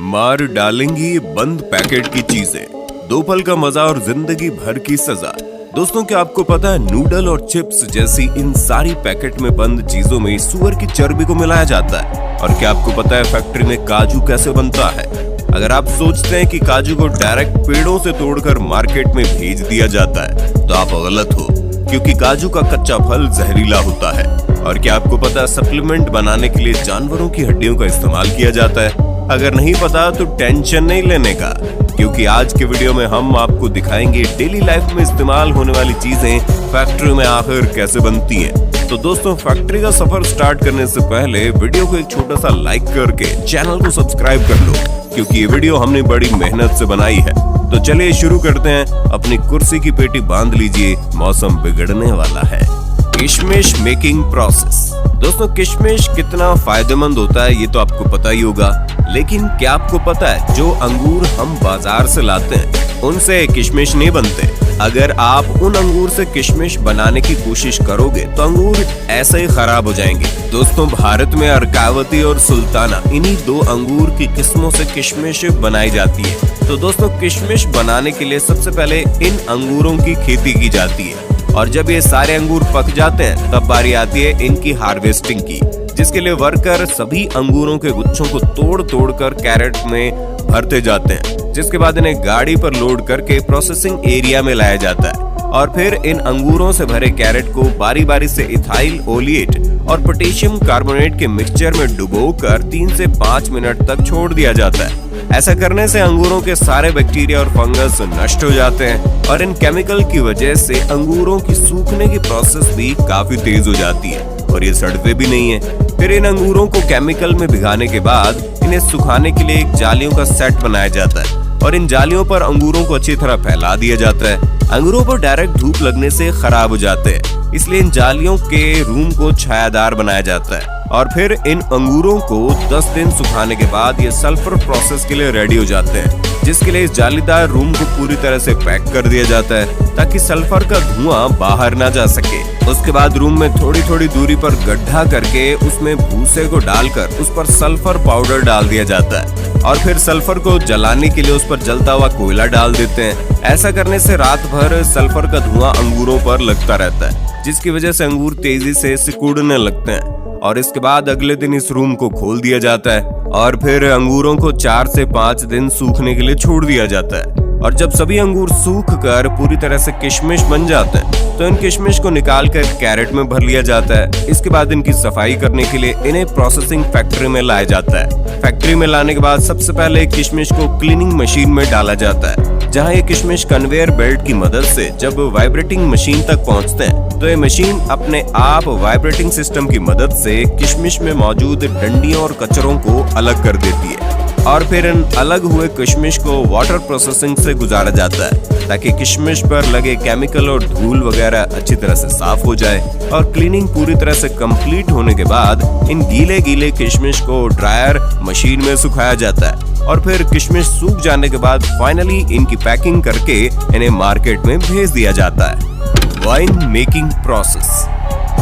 मार डालेंगी ये बंद पैकेट की चीजें, 2 पल का मजा और जिंदगी भर की सजा। दोस्तों, क्या आपको पता है नूडल और चिप्स जैसी इन सारी पैकेट में बंद चीजों में सुअर की चर्बी को मिलाया जाता है? और क्या आपको पता है फैक्ट्री में काजू कैसे बनता है? अगर आप सोचते हैं कि काजू को डायरेक्ट पेड़ों से तोड़कर मार्केट में भेज दिया जाता है तो आप गलत हो, क्योंकि काजू का कच्चा फल जहरीला होता है। और क्या आपको पता है सप्लीमेंट बनाने के लिए जानवरों की हड्डियों का इस्तेमाल किया जाता है? अगर नहीं पता तो टेंशन नहीं लेने का, क्योंकि आज के वीडियो में हम आपको दिखाएंगे डेली लाइफ में इस्तेमाल होने वाली चीजें फैक्ट्री में आखिर कैसे बनती हैं। तो दोस्तों, फैक्ट्री का सफर स्टार्ट करने से पहले वीडियो को एक छोटा सा लाइक करके चैनल को सब्सक्राइब कर लो, क्योंकि ये वीडियो हमने बड़ी मेहनत से बनाई है। तो चलिए शुरू करते हैं। अपनी कुर्सी की पेटी बांध लीजिए, मौसम बिगड़ने वाला है। किशमिश मेकिंग प्रोसेस। दोस्तों, किशमिश कितना फायदेमंद होता है ये तो आपको पता ही होगा, लेकिन क्या आपको पता है जो अंगूर हम बाजार से लाते हैं उनसे किशमिश नहीं बनते। अगर आप उन अंगूर से किशमिश बनाने की कोशिश करोगे तो अंगूर ऐसे ही खराब हो जाएंगे। दोस्तों, भारत में अर्कावती और सुल्ताना इन्हीं 2 अंगूर की किस्मों से किशमिश बनाई जाती है। तो दोस्तों, किशमिश बनाने के लिए सबसे पहले इन अंगूरों की खेती की जाती है, और जब ये सारे अंगूर पक जाते हैं तब बारी आती है इनकी हार्वेस्टिंग की, जिसके लिए वर्कर सभी अंगूरों के गुच्छों को तोड़ तोड़ कर कैरेट में भरते जाते हैं, जिसके बाद इन्हें गाड़ी पर लोड करके प्रोसेसिंग एरिया में लाया जाता है। और फिर इन अंगूरों से भरे कैरेट को बारी बारी से इथाइल ओलिएट और पोटेशियम कार्बोनेट के मिक्सचर में डुबोकर 3 से 5 मिनट तक छोड़ दिया जाता है। ऐसा करने से अंगूरों के सारे बैक्टीरिया और फंगस नष्ट हो जाते हैं, और इन केमिकल की वजह से अंगूरों की सूखने की प्रोसेस भी काफी तेज हो जाती है और ये सड़ते भी नहीं है। फिर इन अंगूरों को केमिकल में भिगाने के बाद इन्हें सुखाने के लिए एक जालियों का सेट बनाया जाता है, और इन जालियों पर अंगूरों को अच्छी तरह फैला दिया जाता है। अंगूरों पर डायरेक्ट धूप लगने से खराब हो जाते हैं, इसलिए इन जालियों के रूम को छायादार बनाया जाता है। और फिर इन अंगूरों को 10 दिन सुखाने के बाद ये सल्फर प्रोसेस के लिए रेडी हो जाते हैं, जिसके लिए इस जालीदार रूम को पूरी तरह से पैक कर दिया जाता है ताकि सल्फर का धुआं बाहर ना जा सके। उसके बाद रूम में थोड़ी थोड़ी दूरी पर गड्ढा करके उसमें भूसे को डालकर उस पर सल्फर पाउडर डाल दिया जाता है, और फिर सल्फर को जलाने के लिए उस पर जलता हुआ कोयला डाल देते हैं। ऐसा करने से रात भर सल्फर का धुआं अंगूरों पर लगता रहता है, जिसकी वजह से अंगूर तेजी से सिकुड़ने लगते हैं। और इसके बाद अगले दिन इस रूम को खोल दिया जाता है, और फिर अंगूरों को 4 से 5 दिन सूखने के लिए छोड़ दिया जाता है। और जब सभी अंगूर सूख कर पूरी तरह से किशमिश बन जाते हैं तो इन किशमिश को निकाल कर कैरेट में भर लिया जाता है। इसके बाद इनकी सफाई करने के लिए इन्हें प्रोसेसिंग फैक्ट्री में लाया जाता है। फैक्ट्री में लाने के बाद सबसे पहले किशमिश को क्लीनिंग मशीन में डाला जाता है, जहां ये किशमिश कन्वेयर बेल्ट की मदद से जब वाइब्रेटिंग मशीन तक पहुंचते हैं तो ये मशीन अपने आप वाइब्रेटिंग सिस्टम की मदद से किशमिश में मौजूद डंडियों और कचरों को अलग कर देती है। और फिर इन अलग हुए किशमिश को वाटर प्रोसेसिंग से गुजारा जाता है ताकि किशमिश पर लगे केमिकल और धूल वगैरह अच्छी तरह से साफ हो जाए। और क्लीनिंग पूरी तरह से कंप्लीट होने के बाद इन गीले गीले किशमिश को ड्रायर मशीन में सुखाया जाता है, और फिर किशमिश सूख जाने के बाद फाइनली इनकी पैकिंग करके इन्हें मार्केट में भेज दिया जाता है। Wine making process.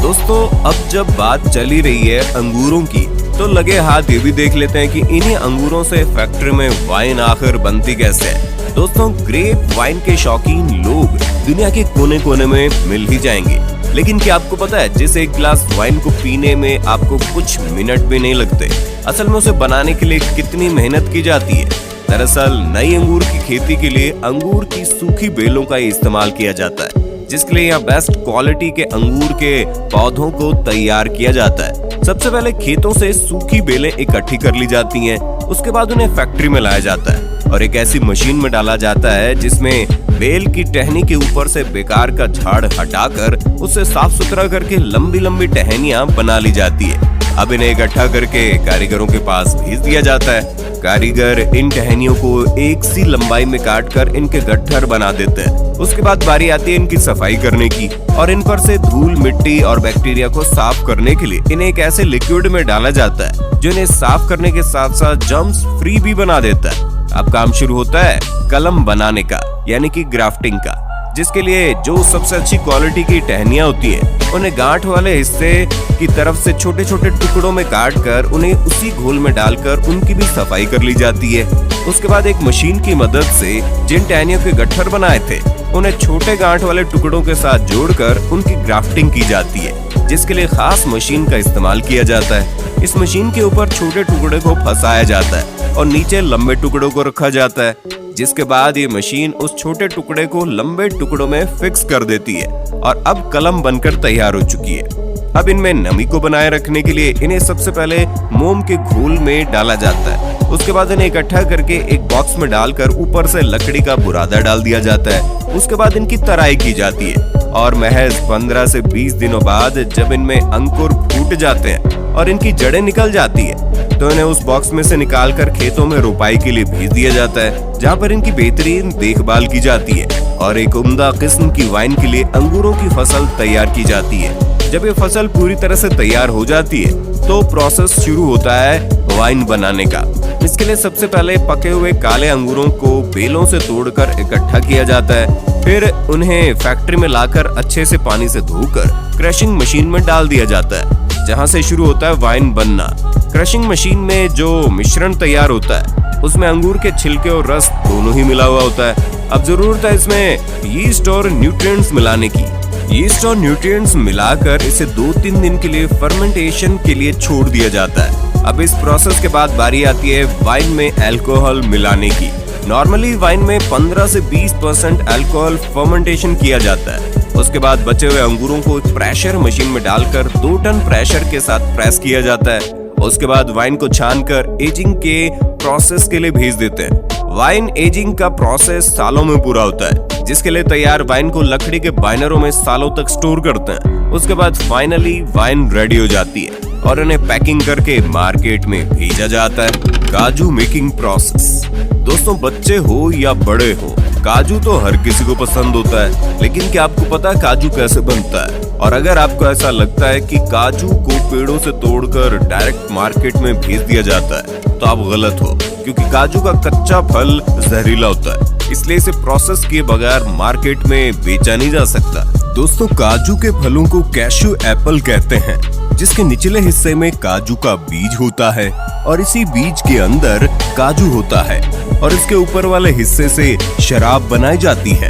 दोस्तों, अब जब बात चली रही है अंगूरों की तो लगे हाथ ये भी देख लेते हैं कि इन्हीं अंगूरों से फैक्ट्री में वाइन आखिर बनती कैसे है। दोस्तों, ग्रेप वाइन के शौकीन लोग दुनिया के कोने कोने में मिल ही जाएंगे, लेकिन क्या आपको पता है जिस एक गिलास वाइन को पीने में आपको कुछ मिनट भी नहीं लगते, असल में उसे बनाने के लिए कितनी मेहनत की जाती है। दरअसल नई अंगूर की खेती के लिए अंगूर की सूखी बेलों का इस्तेमाल किया जाता है, जिसके लिए यहाँ बेस्ट क्वालिटी के अंगूर के पौधों को तैयार किया जाता है। सबसे पहले खेतों से सूखी बेलें इकट्ठी कर ली जाती हैं, उसके बाद उन्हें फैक्ट्री में लाया जाता है और एक ऐसी मशीन में डाला जाता है जिसमें बेल की टहनी के ऊपर से बेकार का झाड़ हटाकर उसे साफ सुथरा करके लंबी लंबी टहनियां बना ली जाती है। अब इन्हें इकट्ठा करके कारीगरों के पास भेज दिया जाता है। कारीगर इन टहनियों को एक सी लंबाई में काट कर इनके गट्ठर बना देते हैं। उसके बाद बारी आती है इनकी सफाई करने की, और इन पर से धूल मिट्टी और बैक्टीरिया को साफ करने के लिए इन्हें एक ऐसे लिक्विड में डाला जाता है जो इन्हें साफ करने के साथ साथ जर्म्स फ्री भी बना देता है। अब काम शुरू होता है कलम बनाने का, यानी कि ग्राफ्टिंग का, जिसके लिए जो सबसे अच्छी क्वालिटी की टहनियां होती हैं उन्हें गांठ वाले हिस्से की तरफ से छोटे छोटे टुकड़ों में काट कर उन्हें उसी घोल में डालकर उनकी भी सफाई कर ली जाती है। उसके बाद एक मशीन की मदद से जिन टहनियों के गट्ठर बनाए थे उन्हें छोटे गांठ वाले टुकड़ों के साथ जोड़कर उनकी ग्राफ्टिंग की जाती है, जिसके लिए खास मशीन का इस्तेमाल किया जाता है। इस मशीन के ऊपर छोटे टुकड़े को फंसाया जाता है और नीचे लंबे टुकड़ों को रखा जाता है, जिसके बाद ये मशीन उस छोटे टुकड़े को लंबे टुकड़ों में फिक्स कर देती है और अब कलम बनकर तैयार हो चुकी है। अब इनमें नमी को बनाए रखने के लिए इन्हें सबसे पहले मोम के घोल में डाला जाता है। उसके बाद इन्हें इकट्ठा करके एक बॉक्स में डालकर ऊपर से लकड़ी का बुरादा डाल दिया जाता है। उसके बाद इनकी तराई की जाती है और महज 15 से 20 दिनों बाद जब इनमें अंकुर फूट जाते हैं और इनकी जड़ें निकल जाती है तो इन्हें उस बॉक्स में से निकालकर खेतों में रोपाई के लिए भेज दिया जाता है, जहाँ पर इनकी बेहतरीन देखभाल की जाती है और एक उम्दा किस्म की वाइन के लिए अंगूरों की फसल तैयार की जाती है। जब ये फसल पूरी तरह से तैयार हो जाती है तो प्रोसेस शुरू होता है वाइन बनाने का। इसके लिए सबसे पहले पके हुए काले अंगूरों को बेलों से तोड़कर इकट्ठा किया जाता है, फिर उन्हें फैक्ट्री में लाकर अच्छे से पानी से धोकर क्रशिंग मशीन में डाल दिया जाता है, जहां से शुरू होता है वाइन बनना। क्रशिंग मशीन में जो मिश्रण तैयार होता है उसमें अंगूर के छिलके और रस दोनों ही मिला हुआ होता है। अब जरूरत है इसमें यीस्ट और न्यूट्रिएंट्स मिलाने की। यीस्ट और न्यूट्रिएंट्स मिलाकर इसे 2-3 दिन के लिए फर्मेंटेशन के लिए छोड़ दिया जाता है। अब इस प्रोसेस के बाद बारी आती है वाइन में अल्कोहल मिलाने की। नॉर्मली वाइन में 15 से 20% अल्कोहल फर्मेंटेशन किया जाता है। उसके बाद बचे हुए अंगूरों को प्रेशर मशीन में डालकर 2 टन प्रेशर के साथ प्रेस किया जाता है। उसके बाद वाइन को छानकर एजिंग के प्रोसेस के लिए भेज देते हैं। वाइन एजिंग का प्रोसेस सालों में पूरा होता है, जिसके लिए तैयार वाइन को लकड़ी के बाइनरों में सालों तक स्टोर करते हैं। उसके बाद फाइनली वाइन रेडी हो जाती है और उन्हें पैकिंग करके मार्केट में भेजा जाता है। काजू मेकिंग प्रोसेस। दोस्तों, बच्चे हो या बड़े हो, काजू तो हर किसी को पसंद होता है, लेकिन क्या आपको पता है काजू कैसे बनता है? और अगर आपको ऐसा लगता है कि काजू को पेड़ों से तोड़कर डायरेक्ट मार्केट में भेज दिया जाता है तो आप गलत हो, क्योंकि काजू का कच्चा फल जहरीला होता है, इसलिए इसे प्रोसेस किए बगैर मार्केट में बेचा नहीं जा सकता। दोस्तों, काजू के फलों को कैशू एप्पल कहते हैं, जिसके निचले हिस्से में काजू का बीज होता है और इसी बीज के अंदर काजू होता है और इसके ऊपर वाले हिस्से से शराब बनाई जाती है।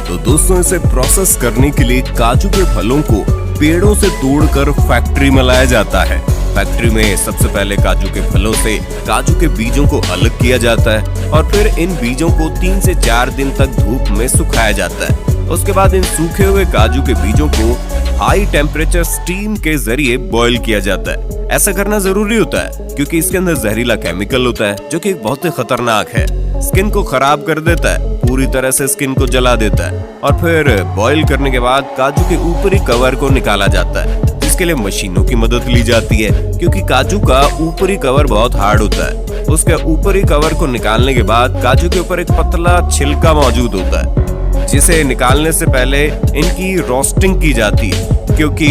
तो दोस्तों, इसे प्रोसेस करने के लिए काजू के फलों को पेड़ों से तोड़कर फैक्ट्री में लाया जाता है। फैक्ट्री में सबसे पहले काजू के फलों से काजू के बीजों को अलग किया जाता है और फिर इन बीजों को 3 से 4 दिन तक धूप में सुखाया जाता है। उसके बाद इन सूखे हुए काजू के बीजों को हाई टेम्परेचर स्टीम के जरिए बॉईल किया जाता है। ऐसा करना जरूरी होता है क्योंकि इसके अंदर जहरीला केमिकल होता है जो कि बहुत ही खतरनाक है, स्किन को खराब कर देता है, पूरी तरह से स्किन को जला देता है। और फिर बॉईल करने के बाद काजू के ऊपरी कवर को निकाला जाता है, जिसके लिए मशीनों की मदद ली जाती है, क्योंकि काजू का ऊपरी कवर बहुत हार्ड होता है। उसके ऊपरी कवर को निकालने के बाद काजू के ऊपर एक पतला छिलका मौजूद होता है, जिसे निकालने से पहले इनकी रोस्टिंग की जाती है, क्योंकि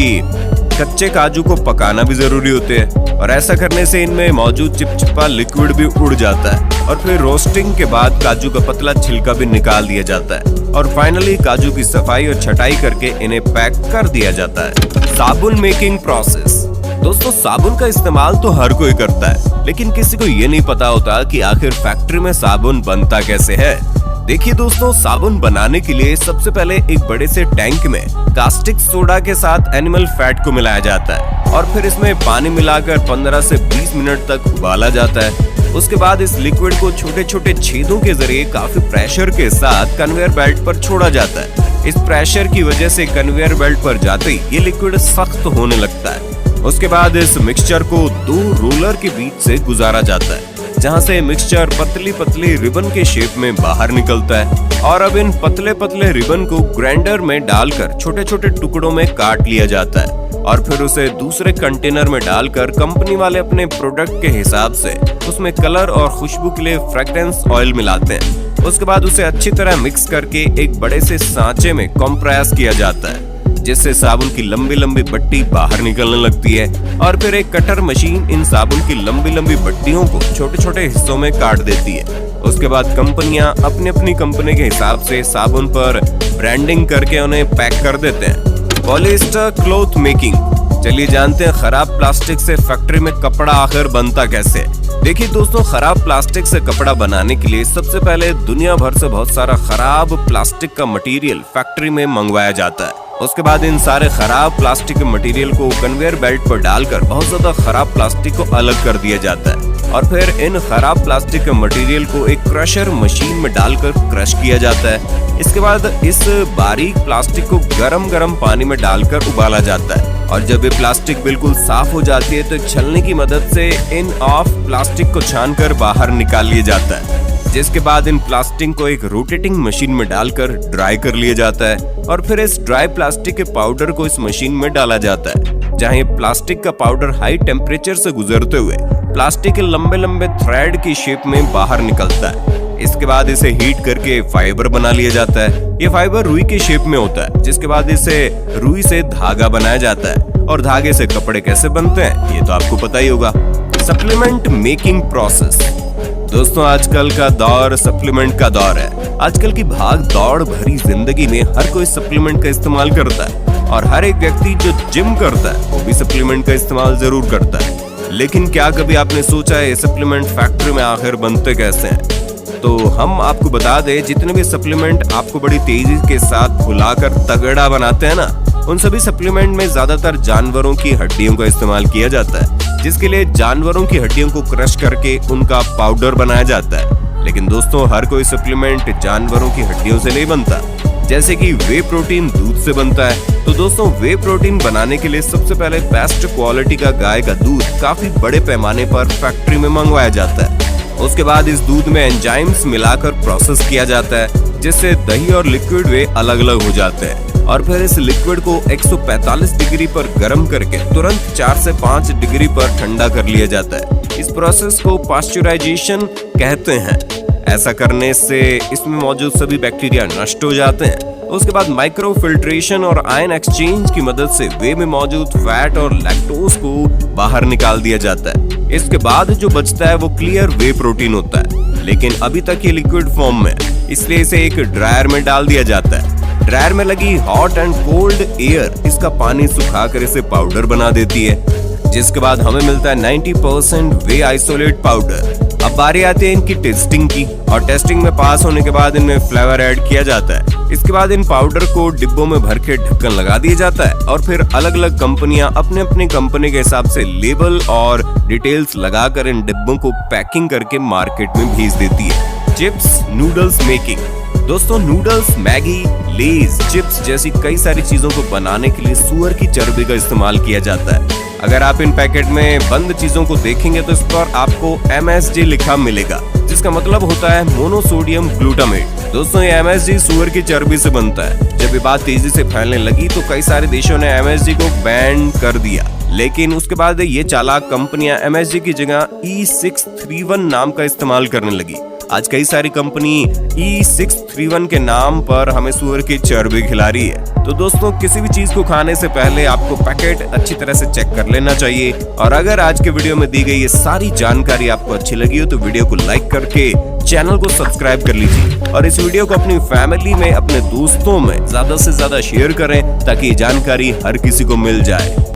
कच्चे काजू को पकाना भी जरूरी होते हैं और ऐसा करने से इनमें मौजूद चिपचिपा लिक्विड भी उड़ जाता है। और फिर रोस्टिंग के बाद काजू का पतला छिलका भी निकाल दिया जाता है और फाइनली काजू की सफाई और छटाई करके इन्हें पैक कर दिया जाता है। साबुन मेकिंग प्रोसेस। दोस्तों, साबुन का इस्तेमाल तो हर कोई करता है, लेकिन किसी को ये नहीं पता होता कि आखिर फैक्ट्री में साबुन बनता कैसे है। देखिए दोस्तों, साबुन बनाने के लिए सबसे पहले एक बड़े से टैंक में कास्टिक सोडा के साथ एनिमल फैट को मिलाया जाता है और फिर इसमें पानी मिलाकर 15 से 20 मिनट तक उबाला जाता है। उसके बाद इस लिक्विड को छोटे छोटे छेदों के जरिए काफी प्रेशर के साथ कन्वेयर बेल्ट पर छोड़ा जाता है। इस प्रेशर की वजह से कन्वेयर बेल्ट पर जाते ही ये लिक्विड सख्त होने लगता है। उसके बाद इस मिक्सचर को 2 रोलर के बीच से गुजारा जाता है, जहां से मिक्सचर पतली पतली रिबन के शेप में बाहर निकलता है। और अब इन पतले पतले रिबन को ग्राइंडर में डालकर छोटे छोटे टुकड़ों में काट लिया जाता है और फिर उसे दूसरे कंटेनर में डालकर कंपनी वाले अपने प्रोडक्ट के हिसाब से उसमें कलर और खुशबू के लिए फ्रेग्रेंस ऑयल मिलाते हैं। उसके बाद उसे अच्छी तरह मिक्स करके एक बड़े से सांचे में कंप्रेस किया जाता है, जिससे साबुन की लंबी लंबी बट्टी बाहर निकलने लगती है और फिर एक कटर मशीन इन साबुन की लंबी लंबी बट्टियों को छोटे छोटे हिस्सों में काट देती है उसके बाद कंपनियां अपनी अपनी कंपनी के हिसाब से साबुन पर ब्रांडिंग करके उन्हें पैक कर देते हैं। Polyester cloth making. चलिए जानते हैं खराब प्लास्टिक से फैक्ट्री में कपड़ा आखिर बनता कैसे। देखिए दोस्तों, खराब प्लास्टिक से कपड़ा बनाने के लिए सबसे पहले दुनिया भर से बहुत सारा खराब प्लास्टिक का मटेरियल फैक्ट्री में मंगवाया जाता है। उसके बाद इन सारे खराब प्लास्टिक के मटेरियल को कन्वेयर बेल्ट पर डालकर बहुत ज्यादा खराब प्लास्टिक को अलग कर दिया जाता है और फिर इन खराब प्लास्टिक के मटेरियल को एक क्रशर मशीन में डालकर क्रश किया जाता है। इसके बाद इस बारीक प्लास्टिक को गरम पानी में डालकर उबाला जाता है और जब ये प्लास्टिक बिल्कुल साफ हो जाती है तो एक छलनी की मदद से इन ऑफ प्लास्टिक को छानकर बाहर निकाल लिया जाता है, जिसके बाद इन प्लास्टिक को एक रोटेटिंग मशीन में डालकर ड्राई कर लिया जाता है और फिर इस ड्राई प्लास्टिक के पाउडर को इस मशीन में डाला जाता है, जहां ये प्लास्टिक का पाउडर हाई टेम्परेचर से गुजरते हुए प्लास्टिक के लंबे लंबे थ्रेड की शेप में बाहर निकलता है। इसके बाद इसे हीट करके फाइबर बना लिया जाता है। ये फाइबर रुई के शेप में होता है, जिसके बाद इसे रुई से धागा बनाया जाता है और धागे से कपड़े कैसे बनते हैं ये तो आपको पता ही होगा। Supplement making process. दोस्तों, आजकल का दौर सप्लीमेंट का दौर है। आजकल की भाग दौड़ भरी जिंदगी में हर कोई सप्लीमेंट का इस्तेमाल करता है और हर एक व्यक्ति जो जिम करता है वो भी सप्लीमेंट का इस्तेमाल जरूर करता है। लेकिन क्या कभी आपने सोचा है सप्लीमेंट फैक्ट्री में आखिर बनते कैसे हैं? तो हम आपको बता दें, जितने भी सप्लीमेंट आपको बड़ी तेजी के साथ फुलाकर तगड़ा बनाते हैं ना, उन सभी सप्लीमेंट में ज्यादातर जानवरों की हड्डियों का इस्तेमाल किया जाता है, जिसके लिए जानवरों की हड्डियों को क्रश करके उनका पाउडर बनाया जाता है। लेकिन दोस्तों, हर कोई सप्लीमेंट जानवरों की हड्डियों से नहीं बनता। जैसे कि वे प्रोटीन दूध से बनता है, तो दोस्तों वे प्रोटीन बनाने के लिए सबसे पहले बेस्ट क्वालिटी का गाय का दूध काफी बड़े पैमाने पर फैक्ट्री में मंगवाया जाता है। उसके बाद इस दूध में एंजाइम्स मिलाकर प्रोसेस किया जाता है, जिससे दही और लिक्विड वे अलग अलग हो जाते हैं और फिर इस लिक्विड को 145 डिग्री पर गर्म करके तुरंत 4 से 5 डिग्री पर ठंडा कर लिया जाता है। इस प्रोसेस को पास्चुराइजेशन कहते हैं। ऐसा करने से इसमें मौजूद सभी बैक्टीरिया नष्ट हो जाते हैं। उसके बाद माइक्रो फिल्ट्रेशन और आयन एक्सचेंज की मदद से वे में मौजूद फैट और लैक्टोज को बाहर निकाल दिया जाता है। इसके बाद जो बचता है वो क्लियर वे प्रोटीन होता है, लेकिन अभी तक ये लिक्विड फॉर्म में, इसलिए इसे एक ड्रायर में डाल दिया जाता है। ड्रायर में लगी हॉट एंड कोल्ड एयर इसका पानी सुखाकर इसे पाउडर बना देती है, जिसके बाद हमें मिलता है 90% वे आइसोलेट पाउडर। अब बारी आती है इनकी टेस्टिंग की और टेस्टिंग में पास होने के बाद इनमें फ्लेवर ऐड किया जाता है। इसके बाद इन पाउडर को डिब्बों में भर के ढक्कन लगा दिया जाता है और फिर अलग अलग कंपनियां अपने अपने कंपनी के हिसाब से लेबल और डिटेल्स लगाकर इन डिब्बों को पैकिंग करके मार्केट में भेज देती है। Chips noodles making. दोस्तों, नूडल्स, मैगी, लेज, चिप्स जैसी कई सारी चीजों को बनाने के लिए सुअर की चर्बी का इस्तेमाल किया जाता है। अगर आप इन पैकेट में बंद चीजों को देखेंगे तो इस पर आपको MSG लिखा मिलेगा, जिसका मतलब होता है मोनोसोडियम ग्लूटामेट। दोस्तों, ये MSG सुअर की चर्बी से बनता है। जब ये बात तेजी से फैलने लगी तो कई सारे देशों ने MSG को बैन कर दिया, लेकिन उसके बाद ये चालाक कंपनियां MSG की जगह E631 नाम का इस्तेमाल करने लगी। आज कई सारी कंपनी E631 के नाम पर हमें सुअर की चर्बी खिला रही है। तो दोस्तों, किसी भी चीज को खाने से पहले आपको पैकेट अच्छी तरह से चेक कर लेना चाहिए। और अगर आज के वीडियो में दी गई ये सारी जानकारी आपको अच्छी लगी हो तो वीडियो को लाइक करके चैनल को सब्सक्राइब कर लीजिए और इस वीडियो को अपनी फैमिली में, अपने दोस्तों में ज्यादा से ज्यादा शेयर करें ताकि जानकारी हर किसी को मिल जाए।